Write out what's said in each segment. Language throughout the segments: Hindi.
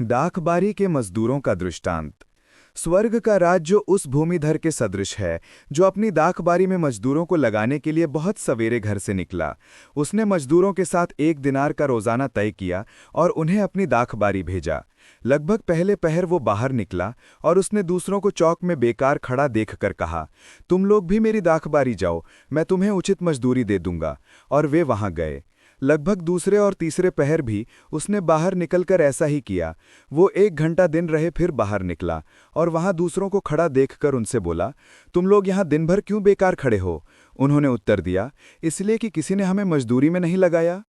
डाकबारी के मजदूरों का दृष्टांत। स्वर्ग का राज्य उस भूमिधर के सदृश है जो अपनी दाखबारी में मजदूरों को लगाने के लिए बहुत सवेरे घर से निकला। उसने मजदूरों के साथ 1 दिनार का रोजाना तय किया और उन्हें अपनी दाखबारी भेजा। लगभग पहले पहर वो बाहर निकला और उसने दूसरों को चौक में बेकार खड़ा देखकर कहा, तुम लोग भी मेरी दाखबारी जाओ, मैं तुम्हें उचित मजदूरी दे दूंगा। और वे वहां गए। लगभग दूसरे और तीसरे पहर भी उसने बाहर निकलकर ऐसा ही किया। वो 1 घंटा दिन रहे फिर बाहर निकला और वहां दूसरों को खड़ा देखकर उनसे बोला, तुम लोग यहां दिन भर क्यों बेकार खड़े हो? उन्होंने उत्तर दिया, इसलिए कि किसी ने हमें मजदूरी में नहीं लगाया।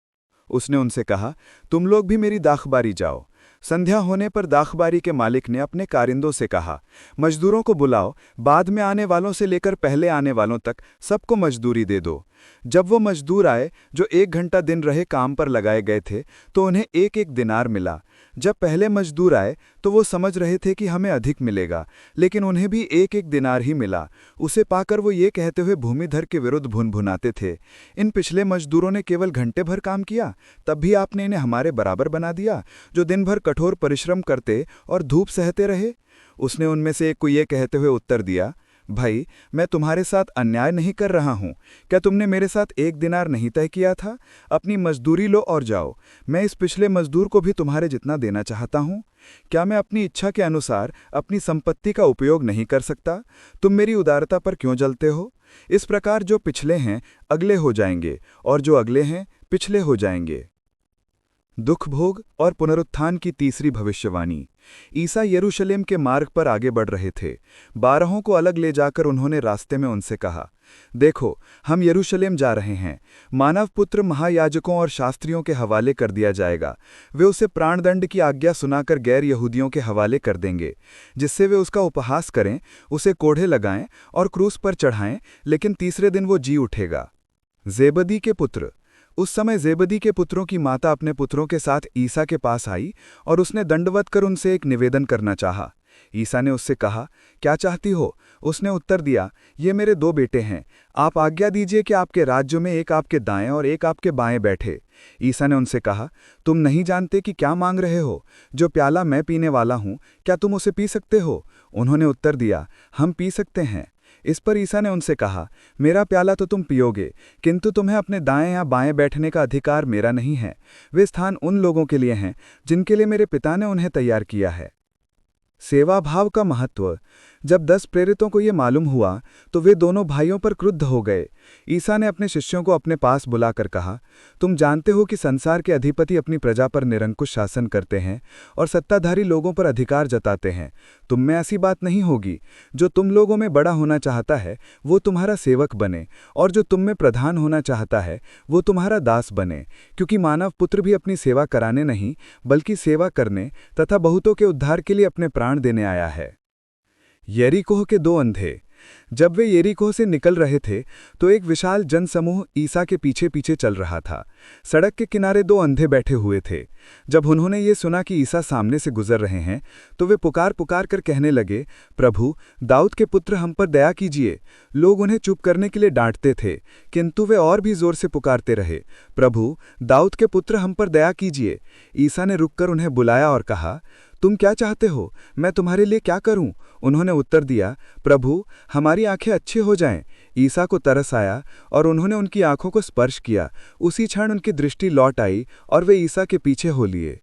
उसने उनसे कहा, तुम लोग भी मेरी दाखबारी जाओ। संध्या होने पर दाखबारी के मालिक ने अपने कारिंदों से कहा, मजदूरों को बुलाओ, बाद में आने वालों से लेकर पहले आने वालों तक सबको मजदूरी दे दो। जब वो मजदूर आए जो 1 घंटा दिन रहे काम पर लगाए गए थे, तो उन्हें 1-1 दिनार मिला। जब पहले मजदूर आए तो वो समझ रहे थे कि हमें अधिक मिलेगा, लेकिन उन्हें भी 1-1 दिनार ही मिला। उसे पाकर वो ये कहते हुए भूमिधर के विरुद्ध भुनभुनाते थे, इन पिछले मजदूरों ने केवल घंटे भर काम किया, तब भी आपने इन्हें हमारे बराबर बना दिया, जो दिन भर कठोर परिश्रम करते और धूप सहते रहे। उसने उनमें से एक को ये कहते हुए उत्तर दिया, भाई, मैं तुम्हारे साथ अन्याय नहीं कर रहा हूं। क्या तुमने मेरे साथ 1 दिनार नहीं तय किया था? अपनी मजदूरी लो और जाओ। मैं इस पिछले मजदूर को भी तुम्हारे जितना देना चाहता हूं। क्या मैं अपनी इच्छा के अनुसार अपनी संपत्ति का उपयोग नहीं कर सकता? तुम मेरी उदारता पर क्यों जलते हो? इस प्रकार जो पिछले हैं अगले हो जाएंगे और जो अगले हैं पिछले हो जाएंगे। दुख भोग और पुनरुत्थान की तीसरी भविष्यवाणी। ईसा यरूशलेम के मार्ग पर आगे बढ़ रहे थे। 12 को अलग ले जाकर उन्होंने रास्ते में उनसे कहा, देखो, हम यरूशलेम जा रहे हैं। मानव पुत्र महायाजकों और शास्त्रियों के हवाले कर दिया जाएगा। वे उसे प्राणदंड की आज्ञा सुनाकर गैर यहूदियों के हवाले कर देंगे, जिससे वे उसका उपहास करें, उसे कोढ़े लगाएं और क्रूस पर चढ़ाएं, लेकिन तीसरे दिन वो जी उठेगा। जेबदी के पुत्र। उस समय जेबदी के पुत्रों की माता अपने पुत्रों के साथ ईसा के पास आई और उसने दंडवत कर उनसे एक निवेदन करना चाहा। ईसा ने उससे कहा, क्या चाहती हो? उसने उत्तर दिया, ये मेरे 2 बेटे हैं। आप आज्ञा दीजिए कि आपके राज्य में एक आपके दाएं और एक आपके बाएं बैठे। ईसा ने उनसे कहा, तुम नहीं जानते कि क्या मांग रहे हो? जो प्याला मैं पीने वाला हूं, क्या तुम उसे पी सकते हो? उन्होंने उत्तर दिया, हम पी सकते हैं। इस पर ईसा ने उनसे कहा, मेरा प्याला तो तुम पियोगे, किंतु तुम्हें अपने दाएं या बाएं बैठने का अधिकार मेरा नहीं है। वे स्थान उन लोगों के लिए हैं जिनके लिए मेरे पिता ने उन्हें तैयार किया है। सेवाभाव का महत्व। जब 10 प्रेरितों को ये मालूम हुआ तो वे दोनों भाइयों पर क्रुद्ध हो गए। ईसा ने अपने शिष्यों को अपने पास बुलाकर कहा, तुम जानते हो कि संसार के अधिपति अपनी प्रजा पर निरंकुश शासन करते हैं और सत्ताधारी लोगों पर अधिकार जताते हैं। तुम में ऐसी बात नहीं होगी। जो तुम लोगों में बड़ा होना चाहता है वो तुम्हारा सेवक बने, और जो तुम में प्रधान होना चाहता है वो तुम्हारा दास बने। क्योंकि मानव पुत्र भी अपनी सेवा कराने नहीं, बल्कि सेवा करने तथा बहुतों के उद्धार के लिए अपने प्राण देने आया है। यरीकोह के 2 अंधे। जब वे यरीकोह से निकल रहे थे तो एक विशाल जनसमूह ईसा के पीछे पीछे चल रहा था। सड़क के किनारे 2 अंधे बैठे हुए थे। जब उन्होंने ये सुना कि ईसा सामने से गुजर रहे हैं तो वे पुकार पुकार कर कहने लगे, प्रभु, दाऊद के पुत्र, हम पर दया कीजिए। लोग उन्हें चुप करने के लिए डांटते थे, किंतु वे और भी जोर से पुकारते रहे, प्रभु, दाऊद के पुत्र, हम पर दया कीजिए। ईसा ने रुककर उन्हें बुलाया और कहा, तुम क्या चाहते हो? मैं तुम्हारे लिए क्या करूं? उन्होंने उत्तर दिया, प्रभु, हमारी आंखें अच्छी हो जाएं। ईसा को तरस आया और उन्होंने उनकी आंखों को स्पर्श किया। उसी क्षण उनकी दृष्टि लौट आई और वे ईसा के पीछे हो लिए।